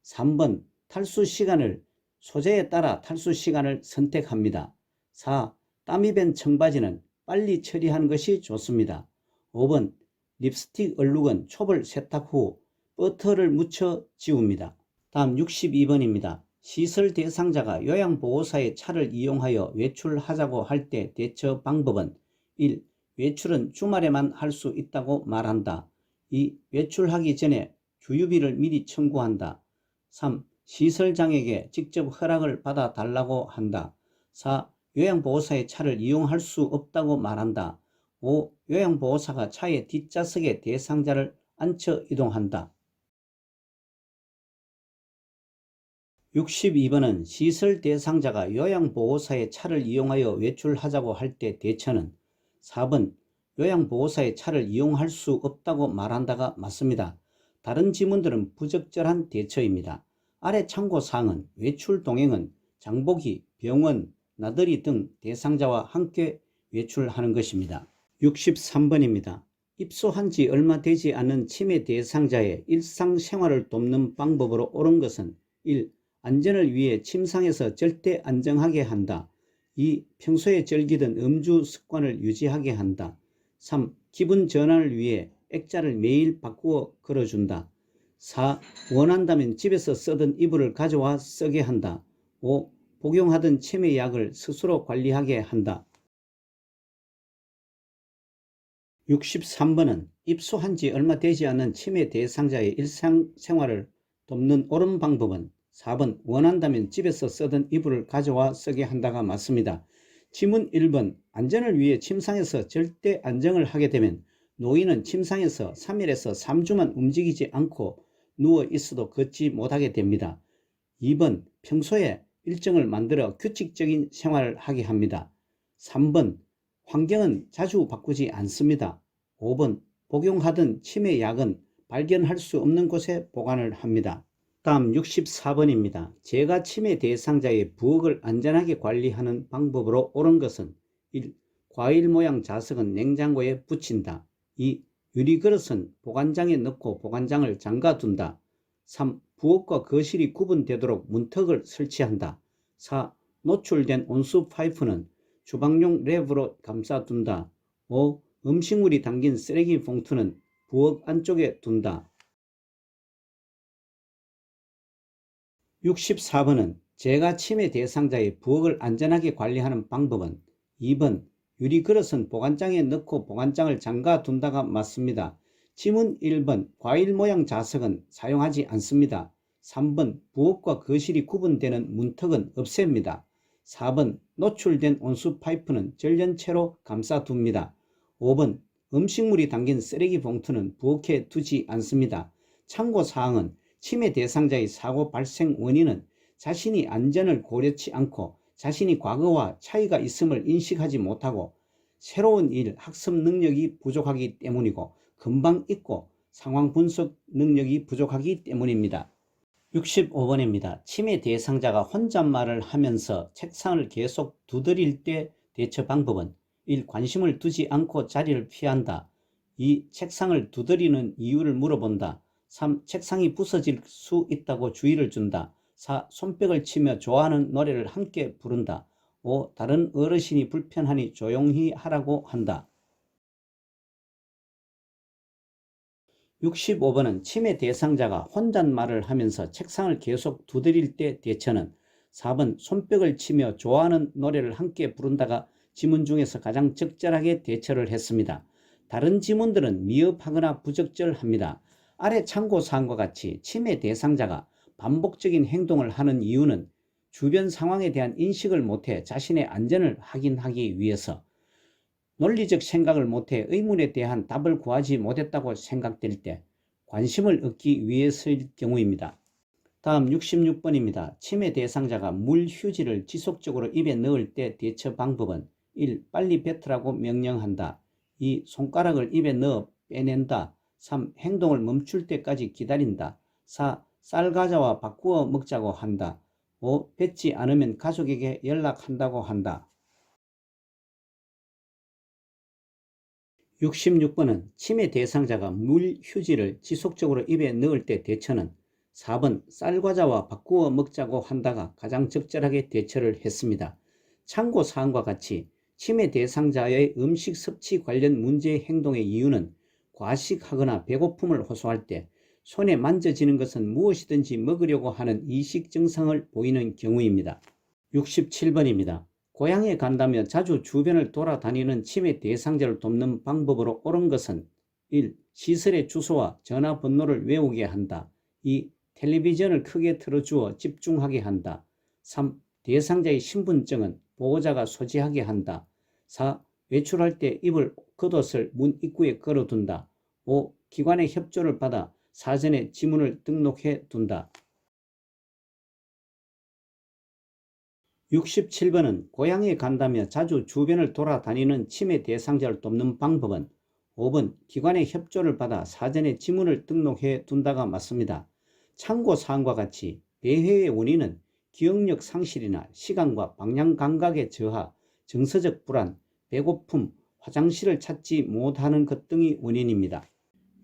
3번 탈수 시간을 소재에 따라 탈수 시간을 선택합니다. 4. 땀이 밴 청바지는 빨리 처리하는 것이 좋습니다. 5번 립스틱 얼룩은 촉을 세탁 후 버터를 묻혀 지웁니다. 다음 62번입니다. 시설 대상자가 요양보호사의 차를 이용하여 외출하자고 할 때 대처 방법은 1. 외출은 주말에만 할 수 있다고 말한다. 2. 외출하기 전에 주유비를 미리 청구한다. 3. 시설장에게 직접 허락을 받아 달라고 한다. 4. 요양보호사의 차를 이용할 수 없다고 말한다. 5. 요양보호사가 차의 뒷좌석에 대상자를 앉혀 이동한다. 62번은 시설 대상자가 요양보호사의 차를 이용하여 외출하자고 할 때 대처는 4번 요양보호사의 차를 이용할 수 없다고 말한다가 맞습니다. 다른 지문들은 부적절한 대처입니다. 아래 참고사항은 외출 동행은 장보기, 병원, 나들이 등 대상자와 함께 외출하는 것입니다. 63번입니다. 입소한 지 얼마 되지 않은 치매 대상자의 일상생활을 돕는 방법으로 옳은 것은 1. 안전을 위해 침상에서 절대 안정하게 한다. 2. 평소에 즐기던 음주 습관을 유지하게 한다. 3. 기분 전환을 위해 액자를 매일 바꾸어 걸어준다. 4. 원한다면 집에서 쓰던 이불을 가져와 쓰게 한다. 5. 복용하던 치매약을 스스로 관리하게 한다. 63번은 입소한 지 얼마 되지 않은 치매 대상자의 일상생활을 돕는 옳은 방법은 4번 원한다면 집에서 쓰던 이불을 가져와 쓰게 한다가 맞습니다. 지문 1번 안전을 위해 침상에서 절대 안정을 하게 되면 노인은 침상에서 3일에서 3주만 움직이지 않고 누워 있어도 걷지 못하게 됩니다. 2번 평소에 일정을 만들어 규칙적인 생활을 하게 합니다. 3번 환경은 자주 바꾸지 않습니다. 5번 복용하던 치매약은 발견할 수 없는 곳에 보관을 합니다. 다음 64번입니다. 제가 치매 대상자의 부엌을 안전하게 관리하는 방법으로 옳은 것은 1. 과일 모양 자석은 냉장고에 붙인다. 2. 유리그릇은 보관장에 넣고 보관장을 잠가둔다. 3. 부엌과 거실이 구분되도록 문턱을 설치한다. 4. 노출된 온수 파이프는 주방용 랩으로 감싸둔다. 5. 음식물이 담긴 쓰레기 봉투는 부엌 안쪽에 둔다. 64번은 제가 치매 대상자의 부엌을 안전하게 관리하는 방법은 2번 유리그릇은 보관장에 넣고 보관장을 잠가 둔다가 맞습니다. 지문 1번 과일 모양 자석은 사용하지 않습니다. 3번 부엌과 거실이 구분되는 문턱은 없앱니다. 4번 노출된 온수 파이프는 전련체로 감싸둡니다. 5번 음식물이 담긴 쓰레기 봉투는 부엌에 두지 않습니다. 참고사항은 치매 대상자의 사고 발생 원인은 자신이 안전을 고려치 않고 자신이 과거와 차이가 있음을 인식하지 못하고 새로운 일, 학습 능력이 부족하기 때문이고 금방 잊고 상황 분석 능력이 부족하기 때문입니다. 65번입니다. 치매 대상자가 혼잣말을 하면서 책상을 계속 두드릴 때 대처 방법은 1. 관심을 두지 않고 자리를 피한다. 2. 책상을 두드리는 이유를 물어본다. 3. 책상이 부서질 수 있다고 주의를 준다. 4. 손뼉을 치며 좋아하는 노래를 함께 부른다. 5. 다른 어르신이 불편하니 조용히 하라고 한다. 65번은 치매 대상자가 혼잣말을 하면서 책상을 계속 두드릴 때 대처는 4번 손뼉을 치며 좋아하는 노래를 함께 부른다가 지문 중에서 가장 적절하게 대처를 했습니다. 다른 지문들은 미흡하거나 부적절합니다. 아래 참고사항과 같이 치매 대상자가 반복적인 행동을 하는 이유는 주변 상황에 대한 인식을 못해 자신의 안전을 확인하기 위해서, 논리적 생각을 못해 의문에 대한 답을 구하지 못했다고 생각될 때, 관심을 얻기 위해서일 경우입니다. 다음 66번입니다. 치매 대상자가 물 휴지를 지속적으로 입에 넣을 때 대처 방법은 1. 빨리 뱉으라고 명령한다. 2. 손가락을 입에 넣어 빼낸다. 3. 행동을 멈출 때까지 기다린다. 4. 쌀 과자와 바꾸어 먹자고 한다. 5. 뱉지 않으면 가족에게 연락한다고 한다. 66번은 치매 대상자가 물휴지를 지속적으로 입에 넣을 때 대처는 4번 쌀과자와 바꾸어 먹자고 한다가 가장 적절하게 대처를 했습니다. 참고사항과 같이 치매 대상자의 음식 섭취 관련 문제 행동의 이유는 과식하거나 배고픔을 호소할 때 손에 만져지는 것은 무엇이든지 먹으려고 하는 이식 증상을 보이는 경우입니다. 67번입니다. 고향에 간다며 자주 주변을 돌아다니는 치매 대상자를 돕는 방법으로 옳은 것은 1. 시설의 주소와 전화번호를 외우게 한다. 2. 텔레비전을 크게 틀어주어 집중하게 한다. 3. 대상자의 신분증은 보호자가 소지하게 한다. 4. 외출할 때 입을 겉옷을 문 입구에 걸어둔다. 5. 기관의 협조를 받아 사전에 지문을 등록해 둔다. 67번은 고향에 간다며 자주 주변을 돌아다니는 치매 대상자를 돕는 방법은 5번 기관의 협조를 받아 사전에 지문을 등록해 둔다가 맞습니다. 참고사항과 같이 배회의 원인은 기억력 상실이나 시간과 방향 감각의 저하, 정서적 불안, 배고픔, 화장실을 찾지 못하는 것 등이 원인입니다.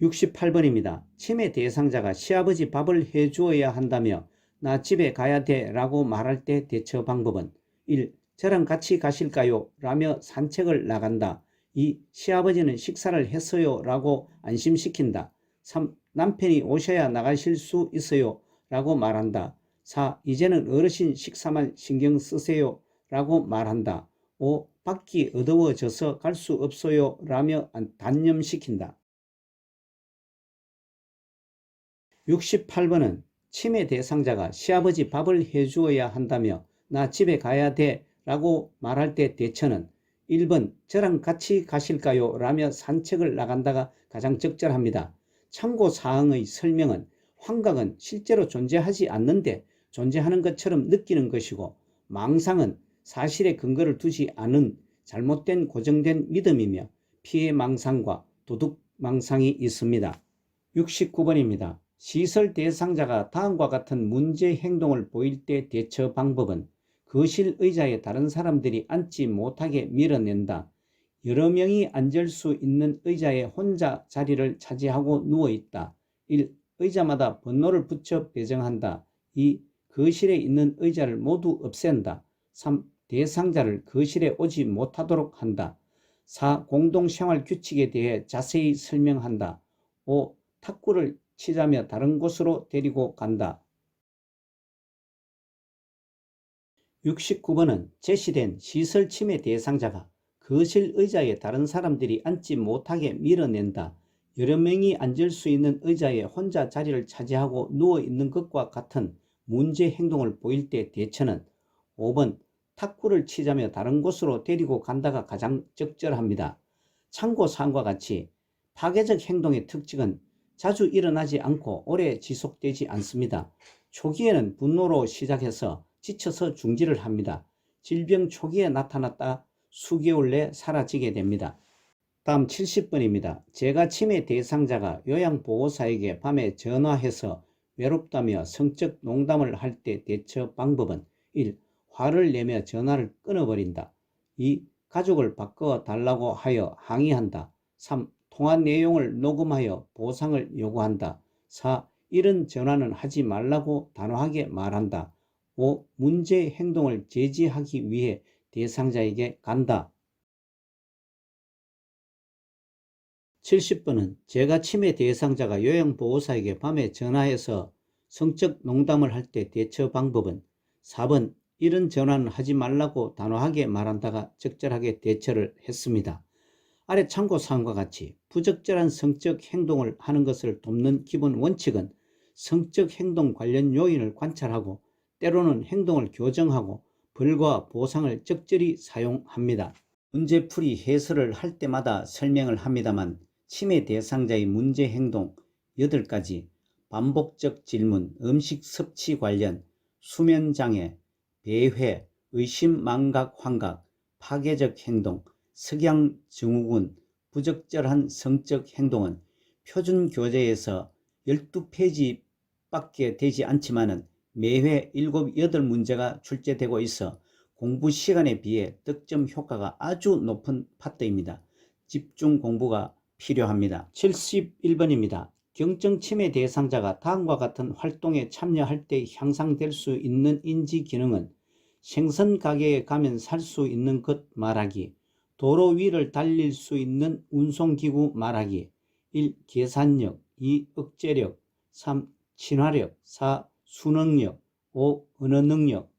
68번입니다. 치매 대상자가 시아버지 밥을 해주어야 한다며 나 집에 가야 돼 라고 말할 때 대처 방법은 1. 저랑 같이 가실까요? 라며 산책을 나간다. 2. 시아버지는 식사를 했어요 라고 안심시킨다. 3. 남편이 오셔야 나가실 수 있어요 라고 말한다. 4. 이제는 어르신 식사만 신경 쓰세요 라고 말한다. 5. 밖이 어두워져서 갈 수 없어요 라며 단념시킨다. 68번은 치매 대상자가 시아버지 밥을 해주어야 한다며 나 집에 가야 돼 라고 말할 때 대처는 1번 저랑 같이 가실까요? 라며 산책을 나간다가 가장 적절합니다. 참고사항의 설명은 환각은 실제로 존재하지 않는데 존재하는 것처럼 느끼는 것이고 망상은 사실에 근거를 두지 않은 잘못된 고정된 믿음이며 피해망상과 도둑망상이 있습니다. 69번입니다. 시설 대상자가 다음과 같은 문제 행동을 보일 때 대처 방법은 거실 의자에 다른 사람들이 앉지 못하게 밀어낸다. 여러 명이 앉을 수 있는 의자에 혼자 자리를 차지하고 누워있다. 1. 의자마다 번호를 붙여 배정한다. 2. 거실에 있는 의자를 모두 없앤다. 3. 대상자를 거실에 오지 못하도록 한다. 4. 공동생활 규칙에 대해 자세히 설명한다. 5. 탁구를 치자며 다른 곳으로 데리고 간다. 69번은 제시된 시설 치매 대상자가 거실 의자에 다른 사람들이 앉지 못하게 밀어낸다. 여러 명이 앉을 수 있는 의자에 혼자 자리를 차지하고 누워있는 것과 같은 문제 행동을 보일 때 대처는 5번 탁구를 치자며 다른 곳으로 데리고 간다가 가장 적절합니다. 참고사항과 같이 파괴적 행동의 특징은 자주 일어나지 않고 오래 지속되지 않습니다. 초기에는 분노로 시작해서 지쳐서 중지를 합니다. 질병 초기에 나타났다 수개월 내 사라지게 됩니다. 다음 70번입니다. 제가 치매 대상자가 요양보호사에게 밤에 전화해서 외롭다며 성적 농담을 할 때 대처 방법은 1. 화를 내며 전화를 끊어버린다. 2. 가족을 바꿔달라고 하여 항의한다. 3. 통화 내용을 녹음하여 보상을 요구한다. 4. 이런 전화는 하지 말라고 단호하게 말한다. 5. 문제 행동을 제지하기 위해 대상자에게 간다. 70번은 제가 치매 대상자가 요양보호사에게 밤에 전화해서 성적 농담을 할 때 대처 방법은 4번 이런 전화는 하지 말라고 단호하게 말한다가 적절하게 대처를 했습니다. 아래 참고사항과 같이 부적절한 성적 행동을 하는 것을 돕는 기본 원칙은 성적 행동 관련 요인을 관찰하고 때로는 행동을 교정하고 벌과 보상을 적절히 사용합니다. 문제풀이 해설을 할 때마다 설명을 합니다만 치매 대상자의 문제 행동 8가지, 반복적 질문, 음식 섭취 관련, 수면장애, 배회, 의심망각 환각, 파괴적 행동, 석양증후군, 부적절한 성적 행동은 표준교재에서 12페이지밖에 되지 않지만 매회 7, 8문제가 출제되고 있어 공부 시간에 비해 득점 효과가 아주 높은 파트입니다. 집중 공부가 필요합니다. 71번입니다. 경청 치매 대상자가 다음과 같은 활동에 참여할 때 향상될 수 있는 인지 기능은 생선 가게에 가면 살 수 있는 것 말하기, 도로 위를 달릴 수 있는 운송기구 말하기. 1. 계산력, 2. 억제력, 3. 친화력, 4. 수능력, 5. 언어능력.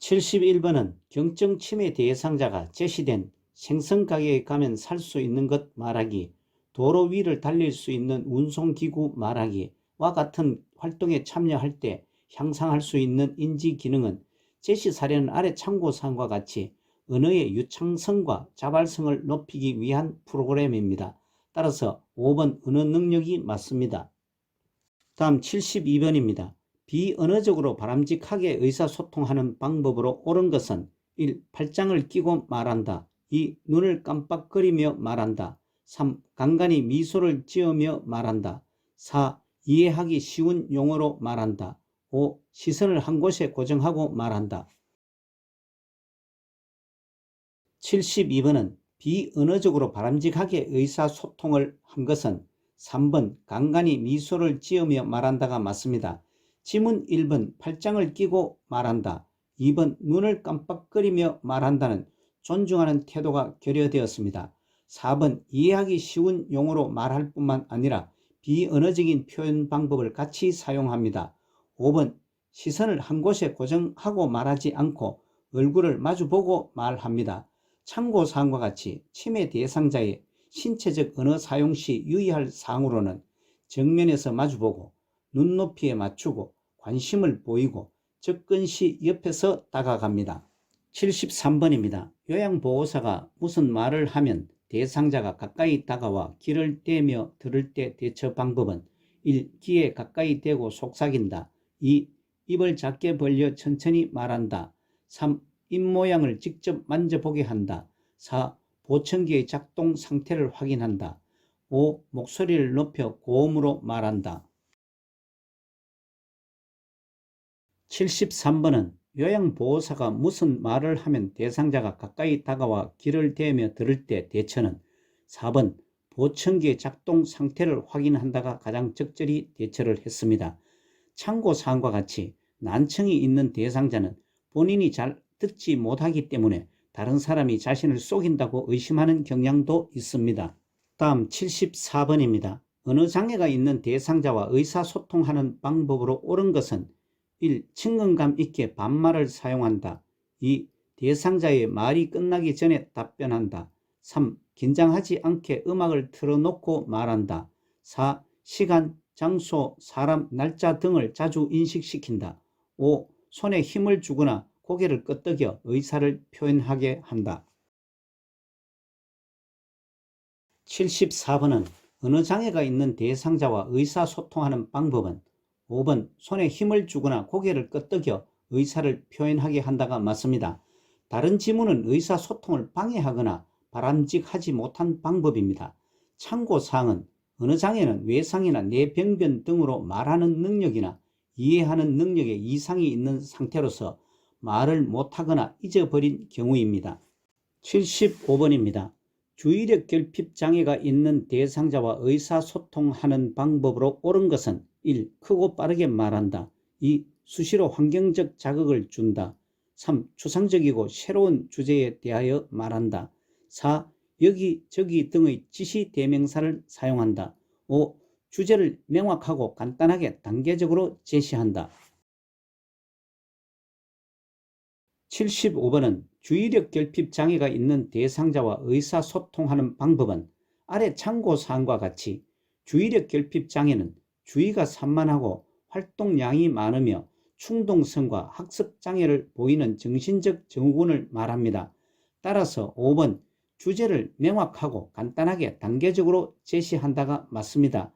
71번은 경증 치매 대상자가 제시된 생선가게에 가면 살 수 있는 것 말하기, 도로 위를 달릴 수 있는 운송기구 말하기와 같은 활동에 참여할 때 향상할 수 있는 인지 기능은 제시 사례는 아래 참고사항과 같이 언어의 유창성과 자발성을 높이기 위한 프로그램입니다. 따라서 5번 언어 능력이 맞습니다. 다음 72번입니다. 비언어적으로 바람직하게 의사소통하는 방법으로 옳은 것은 1. 팔짱을 끼고 말한다. 2. 눈을 깜빡거리며 말한다. 3. 간간히 미소를 지으며 말한다. 4. 이해하기 쉬운 용어로 말한다. 5. 시선을 한 곳에 고정하고 말한다. 72번은 비언어적으로 바람직하게 의사소통을 한 것은 3번 간간히 미소를 지으며 말한다가 맞습니다. 지문 1번 팔짱을 끼고 말한다. 2번 눈을 깜빡거리며 말한다는 존중하는 태도가 결여되었습니다. 4번 이해하기 쉬운 용어로 말할 뿐만 아니라 비언어적인 표현 방법을 같이 사용합니다. 5번 시선을 한 곳에 고정하고 말하지 않고 얼굴을 마주보고 말합니다. 참고사항과 같이 치매 대상자의 신체적 언어 사용 시 유의할 사항으로는 정면에서 마주보고 눈높이에 맞추고 관심을 보이고 접근 시 옆에서 다가갑니다. 73번입니다. 요양보호사가 무슨 말을 하면 대상자가 가까이 다가와 귀를 떼며 들을 때 대처 방법은 1. 귀에 가까이 대고 속삭인다. 2. 입을 작게 벌려 천천히 말한다. 3. 입모양을 직접 만져보게 한다. 4. 보청기의 작동 상태를 확인한다. 5. 목소리를 높여 고음으로 말한다. 73번은 요양보호사가 무슨 말을 하면 대상자가 가까이 다가와 귀를 대며 들을 때 대처는 4번 보청기의 작동 상태를 확인한다가 가장 적절히 대처를 했습니다. 참고사항과 같이 난청이 있는 대상자는 본인이 잘 듣지 못하기 때문에 다른 사람이 자신을 속인다고 의심하는 경향도 있습니다. 다음 74번입니다. 언어장애가 있는 대상자와 의사소통하는 방법으로 옳은 것은 1. 친근감 있게 반말을 사용한다. 2. 대상자의 말이 끝나기 전에 답변한다. 3. 긴장하지 않게 음악을 틀어놓고 말한다. 4. 시간, 장소, 사람, 날짜 등을 자주 인식시킨다. 5. 손에 힘을 주거나 고개를 끄덕여 의사를 표현하게 한다. 74번은 언어장애가 있는 대상자와 의사소통하는 방법은 5번 손에 힘을 주거나 고개를 끄덕여 의사를 표현하게 한다가 맞습니다. 다른 지문은 의사소통을 방해하거나 바람직하지 못한 방법입니다. 참고사항은 언어장애는 외상이나 뇌병변 등으로 말하는 능력이나 이해하는 능력에 이상이 있는 상태로서 말을 못하거나 잊어버린 경우입니다. 75번입니다. 주의력 결핍 장애가 있는 대상자와 의사소통하는 방법으로 옳은 것은 1. 크고 빠르게 말한다. 2. 수시로 환경적 자극을 준다. 3. 추상적이고 새로운 주제에 대하여 말한다. 4. 여기 저기 등의 지시 대명사를 사용한다. 5. 주제를 명확하고 간단하게 단계적으로 제시한다. 75번은 주의력 결핍 장애가 있는 대상자와 의사소통하는 방법은 아래 참고사항과 같이 주의력 결핍 장애는 주의가 산만하고 활동량이 많으며 충동성과 학습장애를 보이는 정신적 증후군을 말합니다. 따라서 5번 주제를 명확하고 간단하게 단계적으로 제시한다가 맞습니다.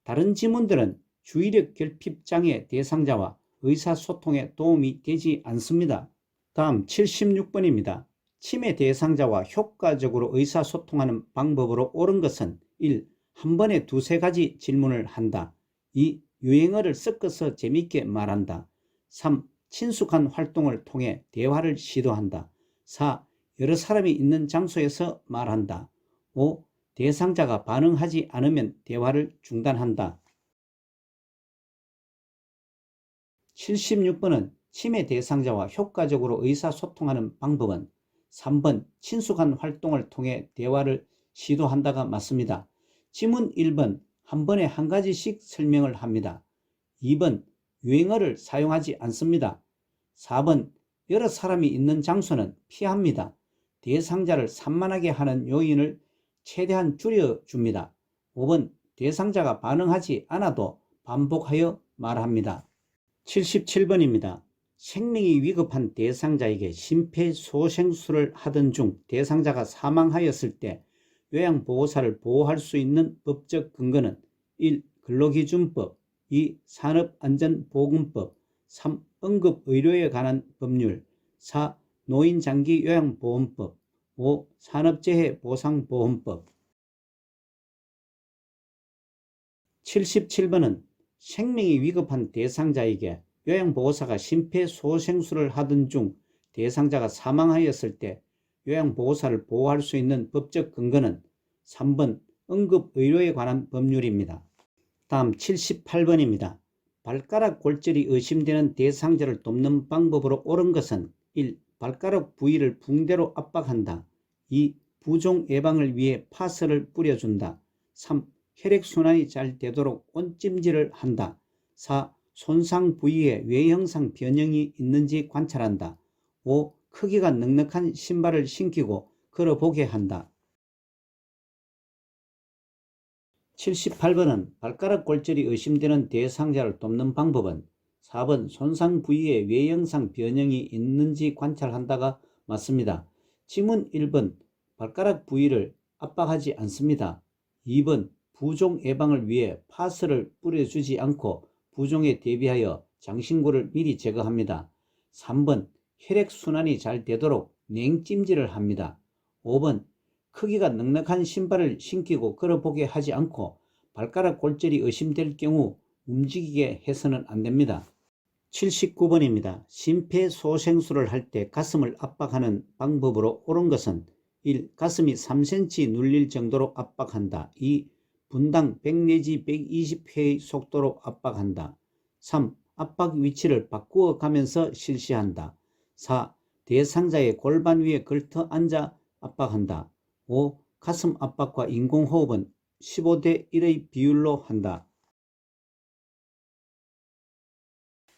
다른 지문들은 주의력 결핍 장애 대상자와 의사소통에 도움이 되지 않습니다. 다음 76번입니다. 치매 대상자와 효과적으로 의사소통하는 방법으로 옳은 것은 1. 한 번에 두세 가지 질문을 한다. 2. 유행어를 섞어서 재미있게 말한다. 3. 친숙한 활동을 통해 대화를 시도한다. 4. 여러 사람이 있는 장소에서 말한다. 5. 대상자가 반응하지 않으면 대화를 중단한다. 76번은 치매 대상자와 효과적으로 의사소통하는 방법은 3번 친숙한 활동을 통해 대화를 시도한다가 맞습니다. 지문 1번 한 번에 한 가지씩 설명을 합니다. 2번 유행어를 사용하지 않습니다. 4번 여러 사람이 있는 장소는 피합니다. 대상자를 산만하게 하는 요인을 최대한 줄여줍니다. 5번 대상자가 반응하지 않아도 반복하여 말합니다. 77번입니다. 생명이 위급한 대상자에게 심폐소생술을 하던 중 대상자가 사망하였을 때 요양보호사를 보호할 수 있는 법적 근거는 1. 근로기준법, 2. 산업안전보건법, 3. 응급의료에 관한 법률, 4. 노인장기요양보험법, 5. 산업재해보상보험법. 77번은 생명이 위급한 대상자에게 요양보호사가 심폐소생술을 하던 중 대상자가 사망하였을 때 요양보호사를 보호할 수 있는 법적 근거는 3번 응급의료에 관한 법률입니다. 다음 78번입니다. 발가락 골절이 의심되는 대상자를 돕는 방법으로 옳은 것은 1. 발가락 부위를 붕대로 압박한다. 2. 부종 예방을 위해 파스를 뿌려준다. 3. 혈액순환이 잘 되도록 온찜질을 한다. 4. 손상 부위에 외형상 변형이 있는지 관찰한다. 5. 크기가 넉넉한 신발을 신기고 걸어보게 한다. 78번은 발가락 골절이 의심되는 대상자를 돕는 방법은 4번 손상 부위에 외형상 변형이 있는지 관찰한다가 맞습니다. 지문 1번 발가락 부위를 압박하지 않습니다. 2번 부종 예방을 위해 파스를 뿌려주지 않고 부종에 대비하여 장신구를 미리 제거합니다. 3번 혈액순환이 잘 되도록 냉찜질을 합니다. 5번 크기가 넉넉한 신발을 신기고 걸어보게 하지 않고 발가락 골절이 의심될 경우 움직이게 해서는 안 됩니다. 79번입니다. 심폐소생술을 할 때 가슴을 압박하는 방법으로 옳은 것은 1. 가슴이 3cm 눌릴 정도로 압박한다. 2. 분당 100 내지 120회의 속도로 압박한다. 3. 압박 위치를 바꾸어 가면서 실시한다. 4. 대상자의 골반 위에 걸터 앉아 압박한다. 5. 가슴 압박과 인공호흡은 15대 1의 비율로 한다.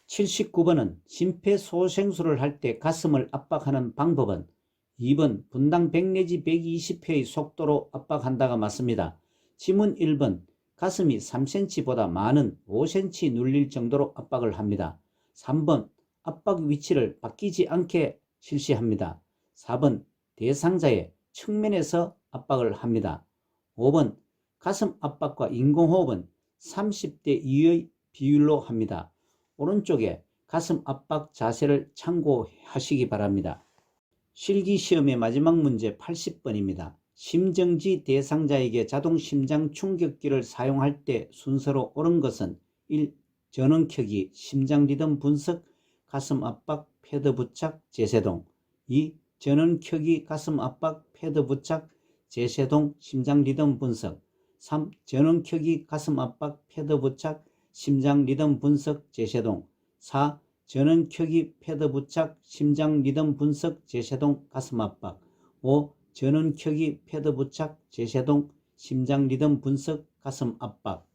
79번은 심폐소생술을 할 때 가슴을 압박하는 방법은 2번 분당 100 내지 120회의 속도로 압박한다가 맞습니다. 지문 1번 가슴이 3cm보다 많은 5cm 눌릴 정도로 압박을 합니다. 3번 압박 위치를 바뀌지 않게 실시합니다. 4번 대상자의 측면에서 압박을 합니다. 5번 가슴 압박과 인공호흡은 30대 2의 비율로 합니다. 오른쪽에 가슴 압박 자세를 참고하시기 바랍니다. 실기시험의 마지막 문제 80번입니다. 심정지 대상자에게 자동 심장 충격기를 사용할 때 순서로 옳은 것은 1. 전원 켜기, 심장 리듬 분석, 가슴 압박, 패드 부착, 제세동. 2. 전원 켜기, 가슴 압박, 패드 부착, 제세동, 심장 리듬 분석. 3. 전원 켜기, 가슴 압박, 패드 부착, 심장 리듬 분석, 제세동. 4. 전원 켜기, 패드 부착, 심장 리듬 분석, 제세동, 가슴 압박. 5. 전원 켜기, 패드 부착, 제세동, 심장 리듬 분석, 가슴 압박.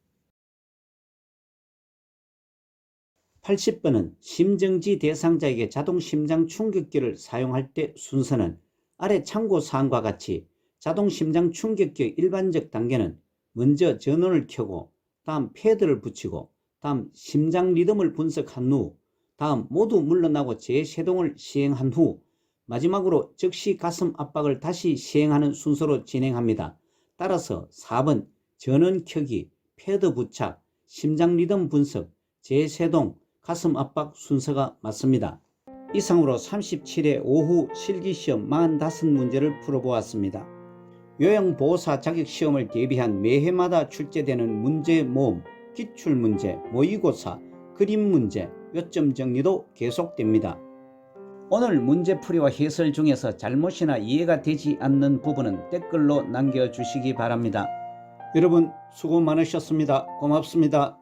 80번은 심정지 대상자에게 자동 심장 충격기를 사용할 때 순서는 아래 참고사항과 같이 자동 심장 충격기의 일반적 단계는 먼저 전원을 켜고 다음 패드를 붙이고 다음 심장 리듬을 분석한 후 다음 모두 물러나고 재세동을 시행한 후 마지막으로 즉시 가슴 압박을 다시 시행하는 순서로 진행합니다. 따라서 4번 전원 켜기, 패드 부착, 심장 리듬 분석, 재세동, 가슴 압박 순서가 맞습니다. 이상으로 37회 오후 실기시험 45문제를 풀어보았습니다. 요양보호사 자격시험을 대비한 매해마다 출제되는 문제 모음, 기출문제, 모의고사, 그림문제, 요점 정리도 계속됩니다. 오늘 문제풀이와 해설 중에서 잘못이나 이해가 되지 않는 부분은 댓글로 남겨주시기 바랍니다. 여러분 수고 많으셨습니다. 고맙습니다.